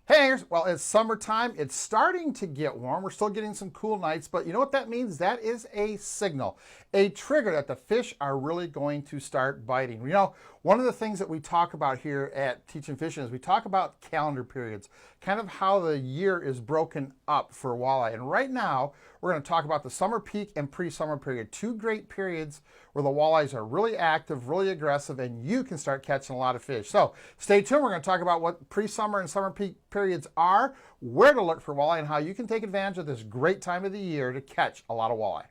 Hey Angers, well, it's summertime. It's starting to get warm. We're still getting some cool nights, but you know what that means? That is a signal, a trigger that the fish are really going to start biting. You know, one of the things that we talk about here at Teaching Fishing is we talk about calendar periods, kind of how the year is broken up for walleye. And right now, we're going to talk about the summer peak and pre-summer period, two great periods where the walleyes are really active, really aggressive, and you can start catching a lot of fish. So stay tuned. We're going to talk about what pre-summer and summer peak periods are, where to look for walleye, and how you can take advantage of this great time of the year to catch a lot of walleye.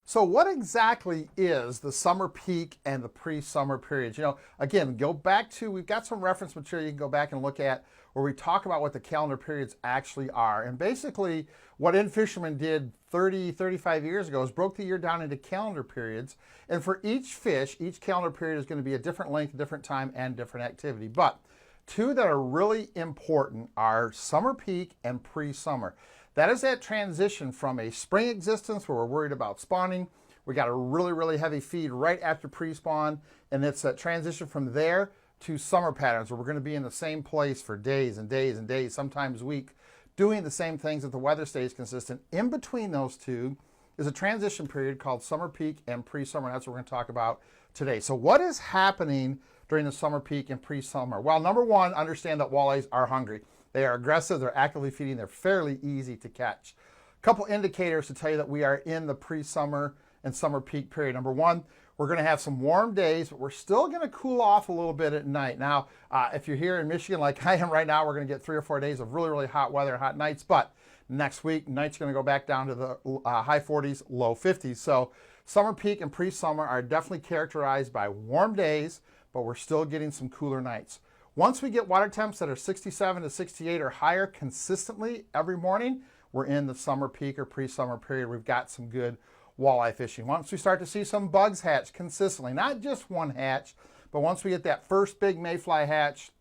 So what exactly is the summer peak and the pre-summer periods? You know, again, go back to, we've got some reference material you can go back and look at where we talk about what the calendar periods actually are. And basically what In-Fisherman did 35 years ago is broke the year down into calendar periods. And for each fish, each calendar period is going to be a different length, different time, and different activity. But two that are really important are summer peak and pre-summer. That is that transition from a spring existence where we're worried about spawning. We got a really heavy feed right after pre-spawn, and it's that transition from there to summer patterns where we're going to be in the same place for days and days and days, sometimes weeks, doing the same things if the weather stays consistent. In between those two is a transition period called summer peak and pre-summer. That's what we're going to talk about today. So what is happening during the summer peak and pre-summer? Well, number one, understand that walleyes are hungry. They are aggressive, they're actively feeding, they're fairly easy to catch. A couple indicators to tell you that we are in the pre-summer and summer peak period. Number one, we're going to have some warm days, but we're still going to cool off a little bit at night. Now, if you're here in Michigan like I am right now, we're going to get 3 or 4 days of really hot weather, hot nights, but next week, night's going to go back down to the high 40s, low 50s. So summer peak and pre-summer are definitely characterized by warm days, but we're still getting some cooler nights. Once we get water temps that are 67 to 68 or higher consistently every morning, we're in the summer peak or pre-summer period. We've got some good walleye fishing. Once we start to see some bugs hatch consistently, not just one hatch, but once we get that first big mayfly hatch,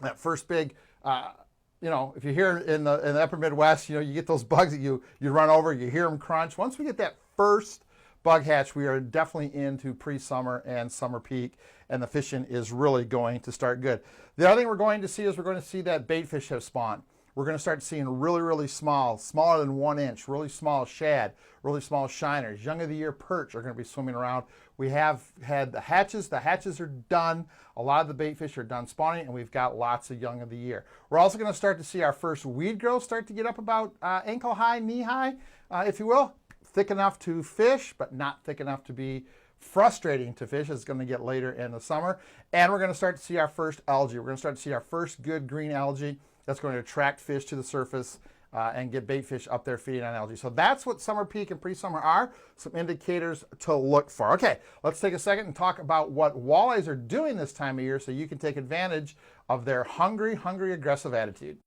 that first big, you know, if you're here in the upper Midwest, you know, you get those bugs that you run over, you hear them crunch. Once we get that first bug hatch, we are definitely into pre-summer and summer peak, and the fishing is really going to start good. The other thing we're going to see is we're going to see that bait fish have spawned. We're going to start seeing really small, smaller than 1 inch, really small shad, really small shiners, young of the year perch are going to be swimming around. We have had the hatches are done. A lot of the bait fish are done spawning, and we've got lots of young of the year. We're also going to start to see our first weed growth start to get up about ankle high, knee high, if you will. Thick enough to fish, but not thick enough to be frustrating to fish. It's going to get later in the summer. And we're going to start to see our first algae. We're going to start to see our first good green algae that's going to attract fish to the surface and get bait fish up there feeding on algae. So that's what summer peak and pre-summer are, some indicators to look for. Okay, let's take a second and talk about what walleyes are doing this time of year so you can take advantage of their hungry, aggressive attitude.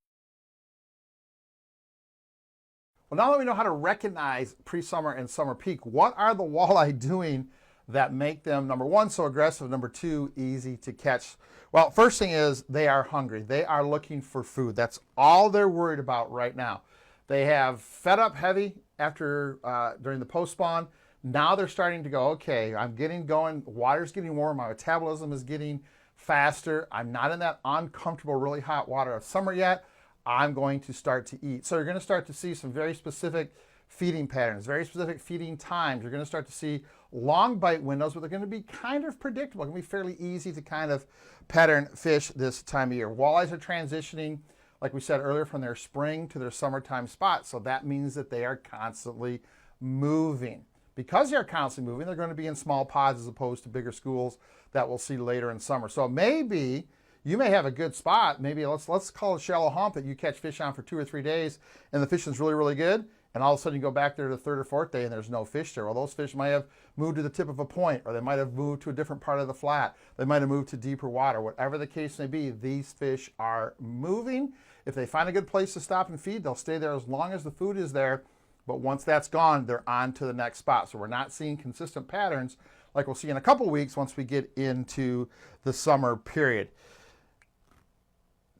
Well, now that we know how to recognize pre-summer and summer peak, what are the walleye doing that make them, number one, so aggressive, number two, easy to catch? Well, first thing is they are hungry. They are looking for food. That's all they're worried about right now. They have fed up heavy after during the post-spawn. Now they're starting to go, okay, I'm getting going, water's getting warm, my metabolism is getting faster. I'm not in that uncomfortable, really hot water of summer yet. I'm going to start to eat. So you're going to start to see some very specific feeding patterns, very specific feeding times. You're going to start to see long bite windows, but they're going to be kind of predictable. It's going to be fairly easy to kind of pattern fish this time of year. Walleyes are transitioning, like we said earlier, from their spring to their summertime spots. So that means that they are constantly moving. Because they're constantly moving, they're going to be in small pods as opposed to bigger schools that we'll see later in summer. So maybe you may have a good spot. Maybe let's call it a shallow hump that you catch fish on for 2 or 3 days, and the fishing's really good. And all of a sudden you go back there to the 3rd or 4th day and there's no fish there. Well, those fish might have moved to the tip of a point, or they might have moved to a different part of the flat. They might have moved to deeper water. Whatever the case may be, these fish are moving. If they find a good place to stop and feed, they'll stay there as long as the food is there. But once that's gone, they're on to the next spot. So we're not seeing consistent patterns like we'll see in a couple weeks once we get into the summer period.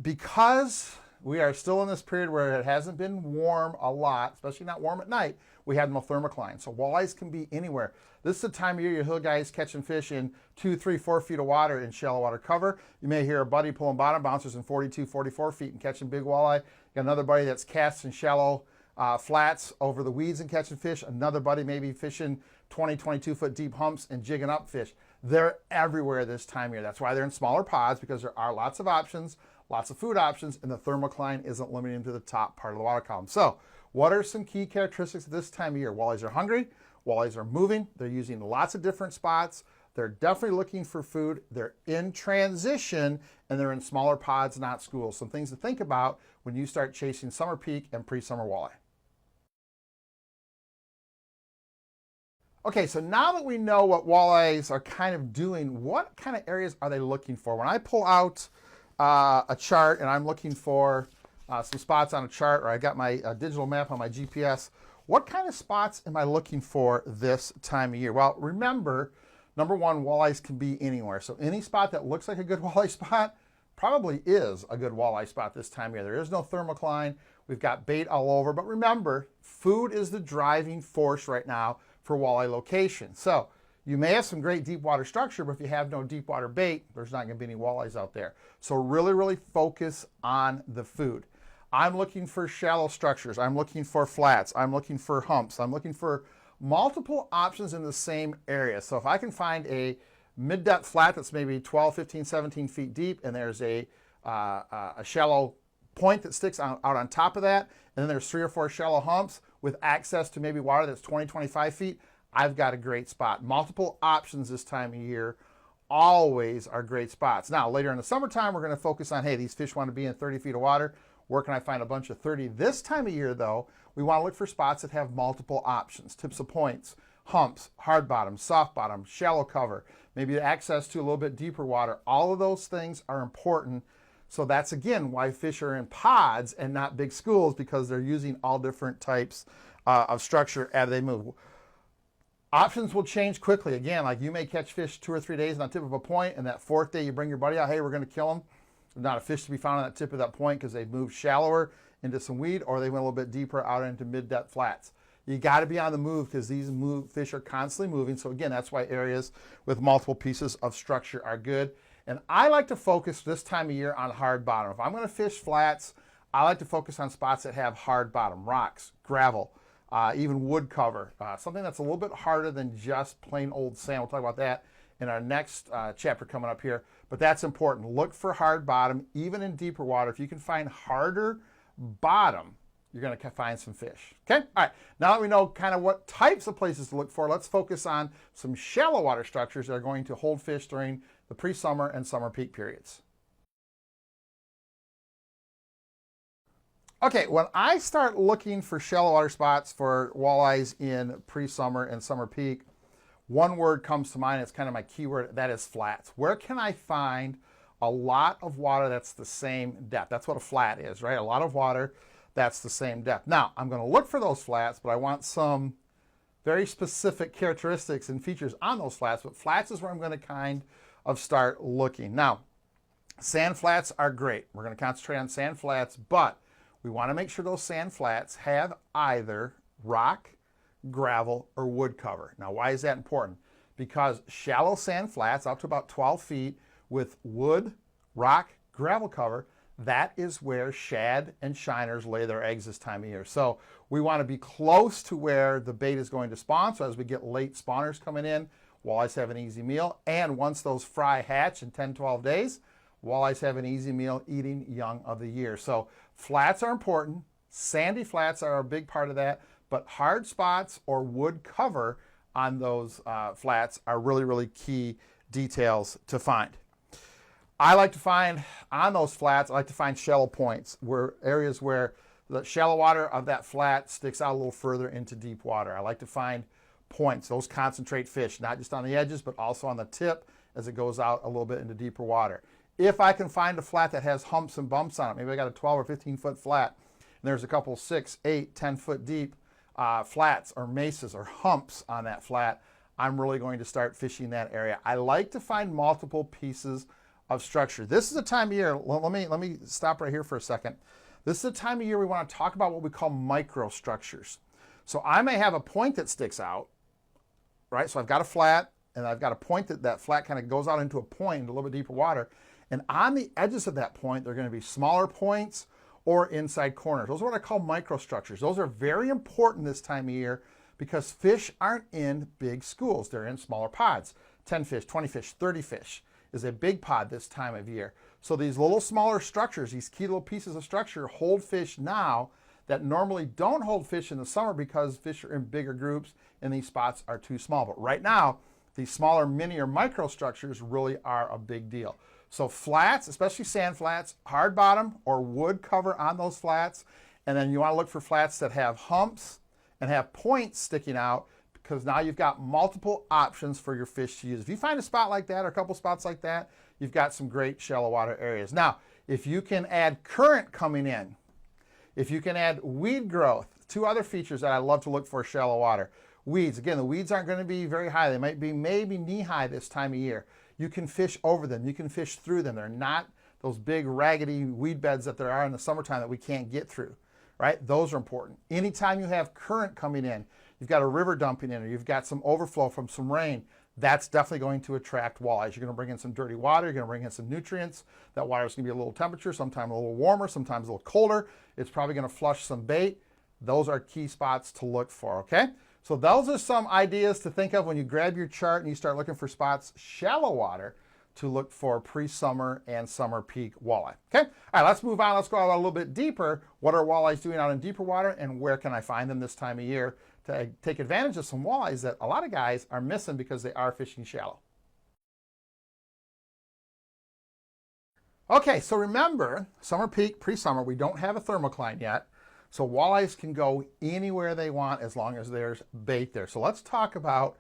Because we are still in this period where it hasn't been warm a lot, especially not warm at night, we have no thermocline. So walleyes can be anywhere. This is the time of year you hear guys catching fish in 2, 3, 4 feet of water in shallow water cover. You may hear a buddy pulling bottom bouncers in 42, 44 feet and catching big walleye. You got another buddy that's casting shallow flats over the weeds and catching fish. Another buddy maybe fishing 20, 22 foot deep humps and jigging up fish. They're everywhere this time of year. That's why they're in smaller pods, because there are lots of options, lots of food options, and the thermocline isn't limiting them to the top part of the water column. So what are some key characteristics of this time of year? Walleyes are hungry, walleyes are moving, they're using lots of different spots, they're definitely looking for food, they're in transition, and they're in smaller pods, not schools. Some things to think about when you start chasing summer peak and pre-summer walleye. Okay, so now that we know what walleyes are kind of doing, what kind of areas are they looking for? When I pull out a chart and I'm looking for some spots on a chart, or I got my digital map on my GPS, what kind of spots am I looking for this time of year? Well, remember, number one, walleyes can be anywhere. So any spot that looks like a good walleye spot probably is a good walleye spot this time of year. There is no thermocline. We've got bait all over. But remember, food is the driving force right now for walleye location. So you may have some great deep water structure, but if you have no deep water bait, there's not going to be any walleyes out there. So really focus on the food. I'm looking for shallow structures. I'm looking for flats. I'm looking for humps. I'm looking for multiple options in the same area. So if I can find a mid-depth flat that's maybe 12, 15, 17 feet deep, and there's a shallow point that sticks out on top of that, and then there's 3 or 4 shallow humps with access to maybe water that's 20, 25 feet, I've got a great spot. Multiple options this time of year always are great spots. Now, later in the summertime, we're going to focus on, hey, these fish want to be in 30 feet of water. Where can I find a bunch of 30? This time of year, though, we want to look for spots that have multiple options, tips of points, humps, hard bottom, soft bottom, shallow cover, maybe access to a little bit deeper water. All of those things are important. So that's, again, why fish are in pods and not big schools, because they're using all different types of structure as they move. Options will change quickly. Again, like you may catch fish 2 or 3 days on the tip of a point, and that 4th day you bring your buddy out, hey, we're going to kill them. There's not a fish to be found on that tip of that point because they've moved shallower into some weed, or they went a little bit deeper out into mid-depth flats. You got to be on the move, because these fish are constantly moving. So again, that's why areas with multiple pieces of structure are good. And I like to focus this time of year on hard bottom. If I'm going to fish flats, I like to focus on spots that have hard bottom, rocks, gravel, even wood cover, something that's a little bit harder than just plain old sand. We'll talk about that in our next chapter coming up here. But that's important. Look for hard bottom, even in deeper water. If you can find harder bottom, you're going to find some fish. Okay? All right. Now that we know kind of what types of places to look for, let's focus on some shallow water structures that are going to hold fish during the pre-summer and summer peak periods. Okay, when I start looking for shallow water spots for walleyes in pre-summer and summer peak, one word comes to mind. It's kind of my keyword. That is flats. Where can I find a lot of water that's the same depth? That's what a flat is, right? A lot of water that's the same depth. Now, I'm going to look for those flats, but I want some very specific characteristics and features on those flats. But flats is where I'm going to kind of start looking. Now, sand flats are great. We're going to concentrate on sand flats, but we want to make sure those sand flats have either rock, gravel, or wood cover. Now, why is that important? Because shallow sand flats up to about 12 feet with wood, rock, gravel cover, that is where shad and shiners lay their eggs this time of year. So we want to be close to where the bait is going to spawn. So as we get late spawners coming in, walleyes have an easy meal. And once those fry hatch in 10, 12 days, walleyes have an easy meal eating young of the year. So flats are important. Sandy flats are a big part of that. But hard spots or wood cover on those flats are really key details to find. I like to find on those flats, I like to find shallow points, where areas where the shallow water of that flat sticks out a little further into deep water. I like to find points. Those concentrate fish, not just on the edges, but also on the tip as it goes out a little bit into deeper water. If I can find a flat that has humps and bumps on it, maybe I got a 12 or 15 foot flat, and there's a couple 6, 8, 10 foot deep flats or mesas or humps on that flat, I'm really going to start fishing that area. I like to find multiple pieces of structure. This is a time of year, let me stop right here for a second. This is a time of year we want to talk about what we call microstructures. So I may have a point that sticks out, right? So I've got a flat, and I've got a point that flat kind of goes out into a point in a little bit deeper water. And on the edges of that point, there are going to be smaller points or inside corners. Those are what I call microstructures. Those are very important this time of year because fish aren't in big schools. They're in smaller pods. 10 fish, 20 fish, 30 fish is a big pod this time of year. So these little smaller structures, these key little pieces of structure hold fish now that normally don't hold fish in the summer because fish are in bigger groups and these spots are too small. But right now, these smaller mini or microstructures really are a big deal. So flats, especially sand flats, hard bottom or wood cover on those flats. And then you want to look for flats that have humps and have points sticking out because now you've got multiple options for your fish to use. If you find a spot like that or a couple spots like that, you've got some great shallow water areas. Now, if you can add current coming in, if you can add weed growth, two other features that I love to look for shallow water. Weeds, again, the weeds aren't going to be very high. They might be maybe knee-high this time of year. You can fish over them. You can fish through them. They're not those big raggedy weed beds that there are in the summertime that we can't get through, right? Those are important. Anytime you have current coming in, you've got a river dumping in or you've got some overflow from some rain, that's definitely going to attract walleyes. You're going to bring in some dirty water. You're going to bring in some nutrients. That water is going to be a little temperature, sometimes a little warmer, sometimes a little colder. It's probably going to flush some bait. Those are key spots to look for, okay? So those are some ideas to think of when you grab your chart and you start looking for spots, shallow water, to look for pre-summer and summer peak walleye. Okay? All right, let's move on. Let's go out a little bit deeper. What are walleyes doing out in deeper water and where can I find them this time of year to take advantage of some walleyes that a lot of guys are missing because they are fishing shallow? Okay, so remember, summer peak, pre-summer, we don't have a thermocline yet. So walleyes can go anywhere they want as long as there's bait there. So let's talk about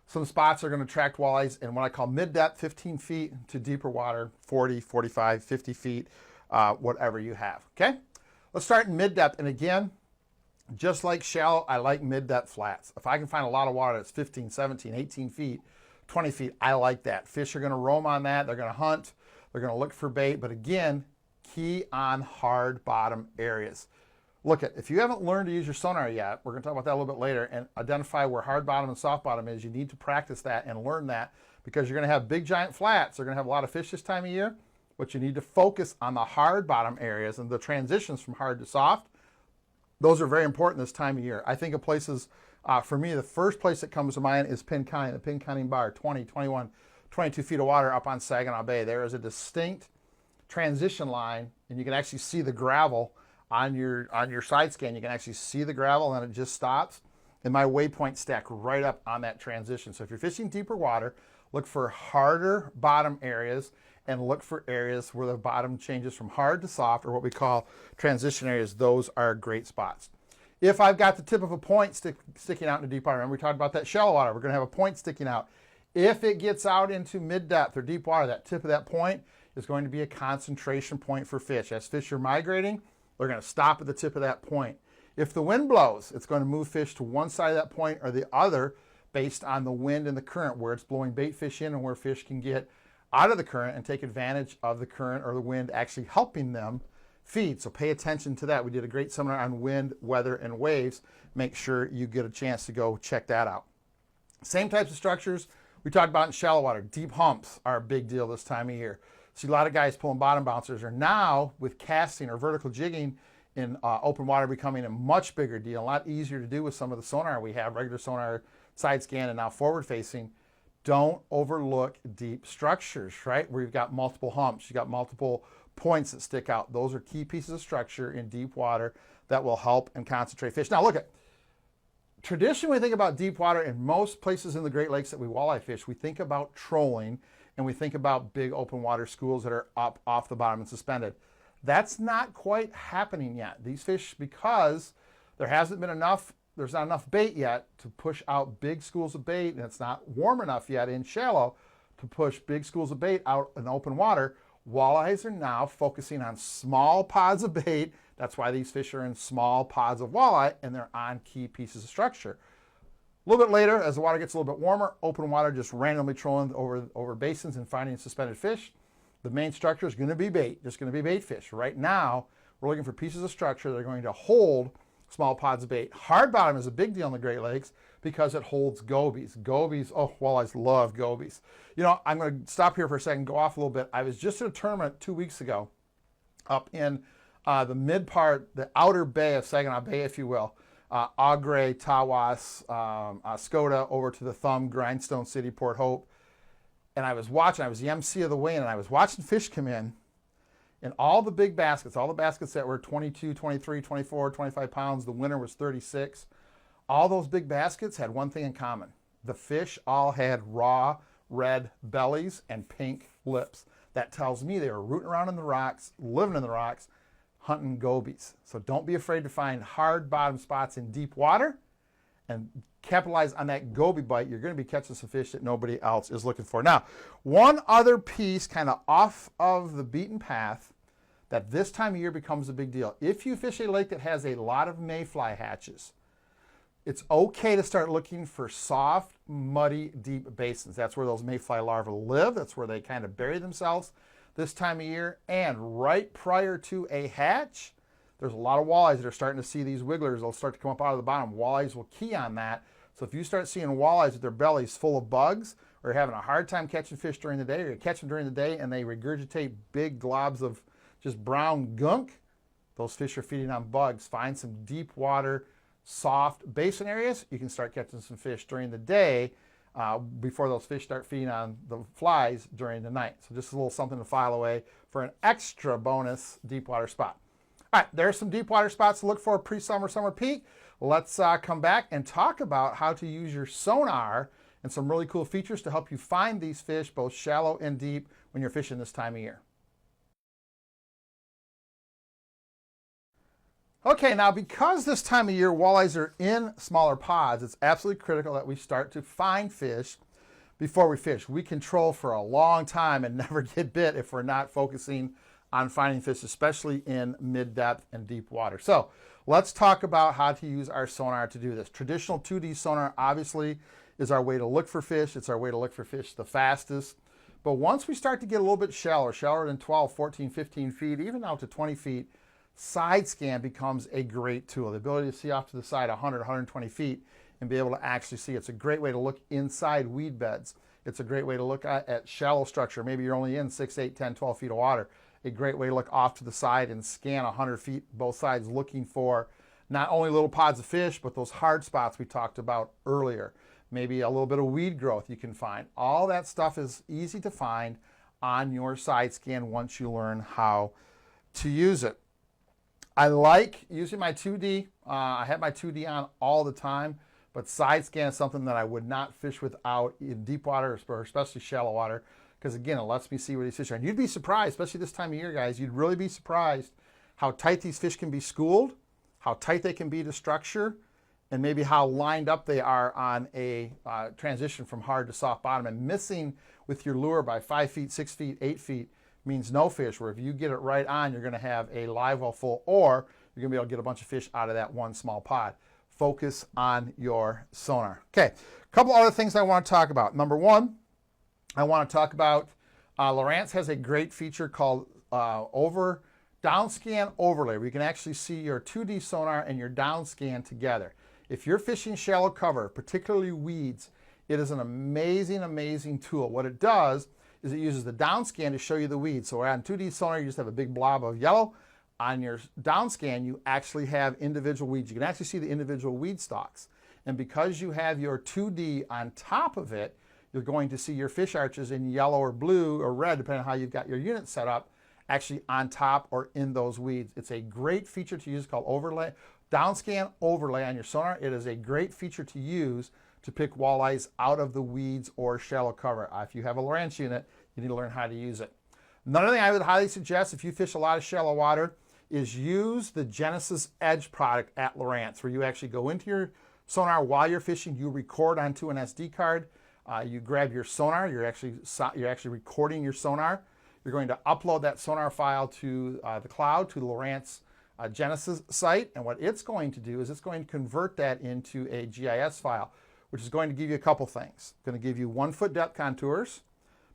some spots that are going to attract walleyes in what I call mid-depth, 15 feet, to deeper water, 40, 45, 50 feet, whatever you have, okay? Let's start in mid-depth. And again, just like shallow, I like mid-depth flats. If I can find a lot of water that's 15, 17, 18 feet, 20 feet, I like that. Fish are going to roam on that. They're going to hunt. They're going to look for bait. But again, key on hard bottom areas. Look at, if you haven't learned to use your sonar yet, we're going to talk about that a little bit later, and identify where hard bottom and soft bottom is. You need to practice that and learn that because you're going to have big giant flats. They're going to have a lot of fish this time of year, but you need to focus on the hard bottom areas and the transitions from hard to soft. Those are very important this time of year. I think of places, for me, the first place that comes to mind is Penn County, the Penn County Bar, 20, 21, 22 feet of water up on Saginaw Bay. There is a distinct transition line, and you can actually see the gravel on your side scan. You can actually see the gravel and it just stops. And my waypoints stack right up on that transition. So if you're fishing deeper water, look for harder bottom areas and look for areas where the bottom changes from hard to soft, or what we call transition areas. Those are great spots. If I've got the tip of a point sticking out into deep water, remember we talked about that shallow water, we're going to have a point sticking out. If it gets out into mid-depth or deep water, that tip of that point is going to be a concentration point for fish. As fish are migrating, they're going to stop at the tip of that point. If the wind blows, it's going to move fish to one side of that point or the other based on the wind and the current, where it's blowing bait fish in and where fish can get out of the current and take advantage of the current or the wind actually helping them feed. So pay attention to that. We did a great seminar on wind, weather, and waves. Make sure you get a chance to go check that out. Same types of structures we talked about in shallow water. Deep humps are a big deal this time of year. See a lot of guys pulling bottom bouncers, or now with casting or vertical jigging in open water becoming a much bigger deal, a lot easier to do with some of the sonar we have, regular sonar, side scan, and now forward facing. Don't overlook deep structures, right? Where you've got multiple humps, you've got multiple points that stick out. Those are key pieces of structure in deep water that will help and concentrate fish. Now look at, traditionally we think about deep water in most places in the Great Lakes that we walleye fish, we think about trolling and we think about big open water schools that are up off the bottom and suspended. That's not quite happening yet. These fish, because there's not enough bait yet to push out big schools of bait, and it's not warm enough yet in shallow to push big schools of bait out in open water. Walleyes are now focusing on small pods of bait. That's why these fish are in small pods of walleye, and they're on key pieces of structure. A little bit later, as the water gets a little bit warmer, open water, just randomly trolling over basins and finding suspended fish. The main structure is going to be bait, just going to be bait fish. Right now, we're looking for pieces of structure that are going to hold small pods of bait. Hard bottom is a big deal in the Great Lakes because it holds gobies. Gobies, oh, walleyes love gobies. You know, I'm going to stop here for a second, go off a little bit. I was just at a tournament 2 weeks ago up in the mid part, the outer bay of Saginaw Bay, if you will. Augrey, Tawas, Skoda, over to the Thumb, Grindstone City, Port Hope. And I was the MC of the weigh-in, and I was watching fish come in all the big baskets, all the baskets that were 22, 23, 24, 25 pounds, the winner was 36. All those big baskets had one thing in common. The fish all had raw red bellies and pink lips. That tells me they were rooting around in the rocks, living in the rocks, hunting gobies. So don't be afraid to find hard bottom spots in deep water and capitalize on that goby bite. You're going to be catching some fish that nobody else is looking for. Now, one other piece kind of off of the beaten path that this time of year becomes a big deal. If you fish a lake that has a lot of mayfly hatches, it's okay to start looking for soft, muddy, deep basins. That's where those mayfly larvae live. That's where they kind of bury themselves this time of year. And right prior to a hatch, there's a lot of walleyes that are starting to see these wigglers. They'll start to come up out of the bottom. Walleyes will key on that. So if you start seeing walleyes with their bellies full of bugs, or you're having a hard time catching fish during the day, or you catch them during the day and they regurgitate big globs of just brown gunk, those fish are feeding on bugs. Find some deep water, soft basin areas. You can start catching some fish during the day before those fish start feeding on the flies during the night. So just a little something to file away for an extra bonus deep water spot. All right, there's some deep water spots to look for pre-summer, summer peak. Let's come back and talk about how to use your sonar and some really cool features to help you find these fish both shallow and deep when you're fishing this time of year. Okay, now because this time of year walleyes are in smaller pods, it's absolutely critical that we start to find fish before we fish. We can troll for a long time and never get bit if we're not focusing on finding fish, especially in mid-depth and deep water. So let's talk about how to use our sonar to do this. Traditional 2D sonar obviously is our way to look for fish. It's our way to look for fish the fastest. But once we start to get a little bit shallower than 12, 14, 15 feet, even out to 20 feet, side scan becomes a great tool. The ability to see off to the side 100, 120 feet and be able to actually see. It's a great way to look inside weed beds. It's a great way to look at shallow structure. Maybe you're only in 6, 8, 10, 12 feet of water. A great way to look off to the side and scan 100 feet both sides, looking for not only little pods of fish, but those hard spots we talked about earlier. Maybe a little bit of weed growth you can find. All that stuff is easy to find on your side scan once you learn how to use it. I like using my 2D. I have my 2D on all the time, but side scan is something that I would not fish without in deep water, or especially shallow water, because again, it lets me see where these fish are. And you'd be surprised, especially this time of year, guys, you'd really be surprised how tight these fish can be schooled, how tight they can be to structure, and maybe how lined up they are on a transition from hard to soft bottom. And missing with your lure by 5 feet, 6 feet, 8 feet means no fish, where if you get it right on, you're going to have a live well full, or you're going to be able to get a bunch of fish out of that one small pod. Focus on your sonar. Okay, a couple other things I want to talk about. Number one, I want to talk about Lance has a great feature called downscan overlay, where you can actually see your 2D sonar and your downscan together. If you're fishing shallow cover, particularly weeds, it is an amazing, amazing tool. What it does is it uses the downscan to show you the weeds. So on 2D sonar, you just have a big blob of yellow. On your downscan, you actually have individual weeds. You can actually see the individual weed stalks. And because you have your 2D on top of it, you're going to see your fish arches in yellow or blue or red, depending on how you've got your unit set up, actually on top or in those weeds. It's a great feature to use called overlay, downscan overlay on your sonar. It is a great feature to use to pick walleyes out of the weeds or shallow cover. If you have a Lance unit, you need to learn how to use it. Another thing I would highly suggest if you fish a lot of shallow water is use the Genesis Edge product at Lance, where you actually go into your sonar while you're fishing, you record onto an SD card, you grab your sonar, you're actually recording your sonar. You're going to upload that sonar file to the cloud, to the Lance Genesis site, and what it's going to do is it's going to convert that into a GIS file, which is going to give you a couple things. It's going to give you 1 foot depth contours,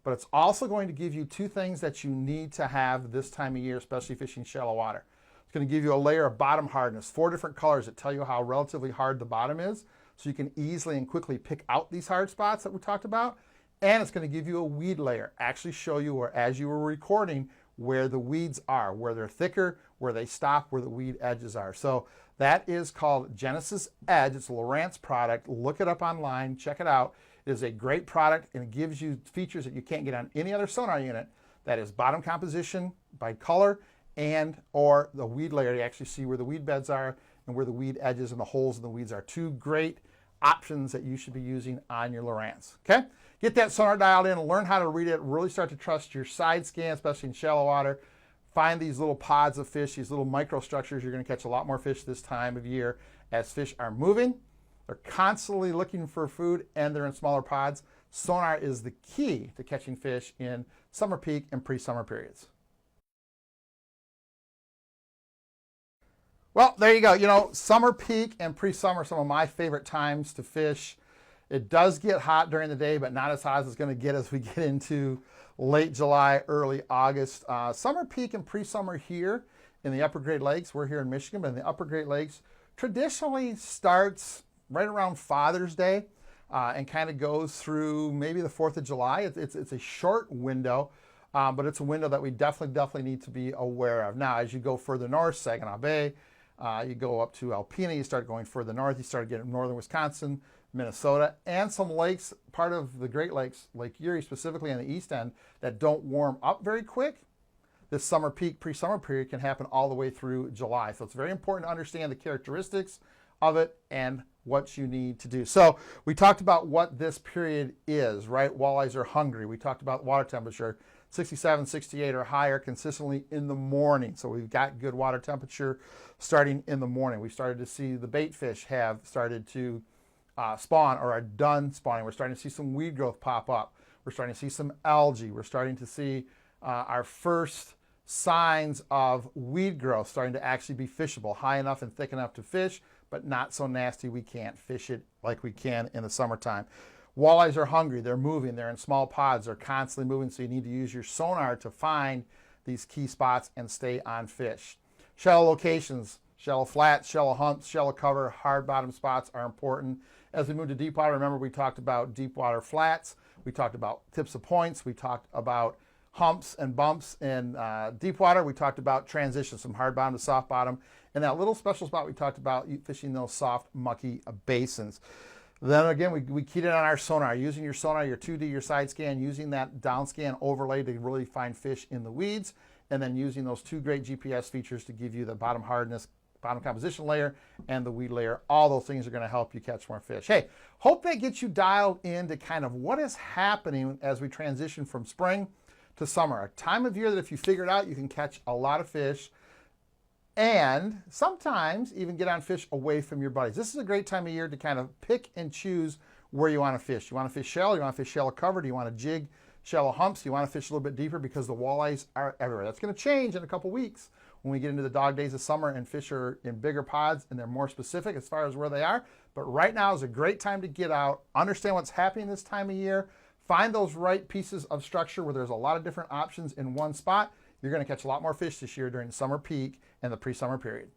but it's also going to give you two things that you need to have this time of year, especially fishing shallow water. It's going to give you a layer of bottom hardness, 4 different colors that tell you how relatively hard the bottom is, so you can easily and quickly pick out these hard spots that we talked about. And it's going to give you a weed layer, actually show you where, as you were recording, where the weeds are, where they're thicker, where they stop, where the weed edges are. So that is called Genesis Edge. It's a Lowrance product. Look it up online, check it out. It is a great product, and it gives you features that you can't get on any other Sonar unit. That is bottom composition by color, and or the weed layer. You actually see where the weed beds are and where the weed edges and the holes in the weeds are. 2 great options that you should be using on your Lowrance. Okay? Get that Sonar dialed in and learn how to read it. Really start to trust your side scan, especially in shallow water. Find these little pods of fish, these little microstructures. You're going to catch a lot more fish this time of year as fish are moving. They're constantly looking for food, and they're in smaller pods. Sonar is the key to catching fish in summer peak and pre-summer periods. Well, there you go. You know, summer peak and pre-summer are some of my favorite times to fish. It does get hot during the day, but not as hot as it's going to get as we get into late July, early August. Summer peak and pre-summer here in the upper Great Lakes. We're here in Michigan, but in the upper Great Lakes traditionally starts right around Father's Day and kind of goes through maybe the 4th of July. It's a short window, but it's a window that we definitely need to be aware of. Now, as you go further north, Saginaw Bay, you go up to Alpena, you start going further north, you start getting northern Wisconsin, Minnesota, and some lakes, part of the Great Lakes, Lake Erie specifically on the east end, that don't warm up very quick. This summer peak, pre-summer period can happen all the way through July. So it's very important to understand the characteristics of it and what you need to do. So we talked about what this period is, right? Walleyes are hungry. We talked about water temperature, 67, 68 or higher consistently in the morning. So we've got good water temperature starting in the morning. We started to see the bait fish have started to spawn or are done spawning. We're starting to see some weed growth pop up. We're starting to see some algae. We're starting to see our first signs of weed growth starting to actually be fishable, high enough and thick enough to fish, but not so nasty we can't fish it like we can in the summertime. Walleyes are hungry. They're moving. They're in small pods. They're constantly moving, so you need to use your sonar to find these key spots and stay on fish. Shallow locations, shallow flats, shallow humps, shallow cover, hard bottom spots are important. As we move to deep water, remember we talked about deep water flats. We talked about tips of points. We talked about humps and bumps in deep water. We talked about transitions from hard bottom to soft bottom. And that little special spot we talked about, fishing those soft, mucky basins. Then again, we keyed it on our sonar. Using your sonar, your 2D, your side scan, using that down scan overlay to really find fish in the weeds, and then using those 2 great GPS features to give you the bottom hardness, bottom composition layer, and the weed layer. All those things are going to help you catch more fish. Hey, hope that gets you dialed into kind of what is happening as we transition from spring to summer. A time of year that if you figure it out, you can catch a lot of fish and sometimes even get on fish away from your buddies. This is a great time of year to kind of pick and choose where you want to fish. You want to fish shallow, you want to fish shallow cover, do you want to jig shallow humps, you want to fish a little bit deeper because the walleyes are everywhere. That's going to change in a couple weeks when we get into the dog days of summer and fish are in bigger pods and they're more specific as far as where they are. But right now is a great time to get out, understand what's happening this time of year, find those right pieces of structure where there's a lot of different options in one spot. You're going to catch a lot more fish this year during summer peak and the pre-summer period.